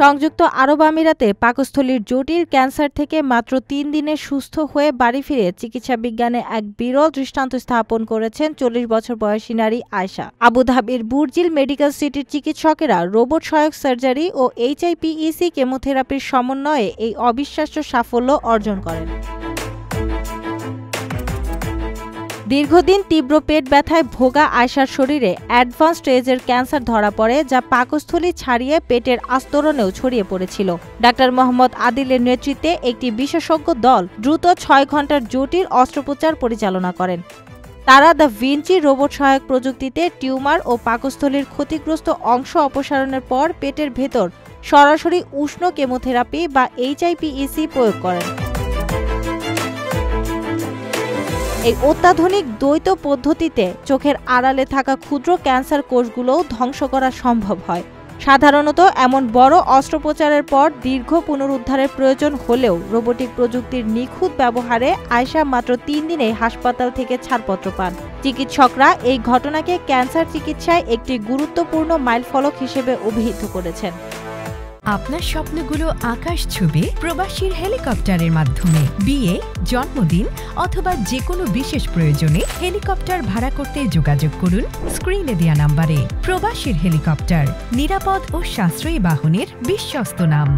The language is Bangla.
সংযুক্ত আরব আমিরাতে পাকস্থলীর জটিল ক্যান্সার থেকে মাত্র ৩ দিনে সুস্থ হয়ে বাড়ি ফিরে চিকিৎসা বিজ্ঞানে এক বিরল দৃষ্টান্ত স্থাপন করেছেন ৪০ বছর বয়সী নারী আয়েশা। আবুধাবির বুরজিল মেডিকেল সিটির চিকিৎসকেরা রোবট সহায়ক সার্জারি ও HIPEC কেমোথেরাপির সমন্বয়ে এই অবিশ্বাস্য সাফল্য অর্জন করেন। দীর্ঘদিন তীব্র পেট ব্যথায় ভোগা আয়েশার শরীরে অ্যাডভান্স স্টেজের ক্যান্সার ধরা পড়ে, যা পাকস্থলী ছাড়িয়ে পেটের আস্তরণেও ছড়িয়ে পড়েছিল। ডাক্তার মোহাম্মদ আদিলের নেতৃত্বে একটি বিশেষজ্ঞ দল দ্রুত ৬ ঘণ্টার জটিল অস্ত্রোপচার পরিচালনা করেন। তারা দ্য ভিঞ্চি রোবট সহায়ক প্রযুক্তিতে টিউমার ও পাকস্থলীর ক্ষতিগ্রস্ত অংশ অপসারণের পর পেটের ভেতর সরাসরি উষ্ণ কেমোথেরাপি বা HIPEC প্রয়োগ করেন। এই অত্যাধুনিক দ্বৈত পদ্ধতিতে চোখের আড়ালে থাকা ক্ষুদ্র ক্যান্সার কোষগুলোও ধ্বংস করা সম্ভব হয়। সাধারণত এমন বড় অস্ত্রোপচারের পর দীর্ঘ পুনরুদ্ধারের প্রয়োজন হলেও রোবোটিক প্রযুক্তির নিখুঁত ব্যবহারে আয়েশা মাত্র ৩ দিনেই হাসপাতাল থেকে ছাড়পত্র পান। চিকিৎসকরা এই ঘটনাকে ক্যান্সার চিকিৎসায় একটি গুরুত্বপূর্ণ মাইলফলক হিসেবে অভিহিত করেছেন। আপনার স্বপ্নগুলো আকাশ ছুবে প্রবাসীর হেলিকপ্টারের মাধ্যমে। বিয়ে, জন্মদিন অথবা যে কোনো বিশেষ প্রয়োজনে হেলিকপ্টার ভাড়া করতে যোগাযোগ করুন স্ক্রিনে দেয়া নাম্বারে। প্রবাসীর হেলিকপ্টার, নিরাপদ ও সাশ্রয়ী বাহনের বিশ্বস্ত নাম।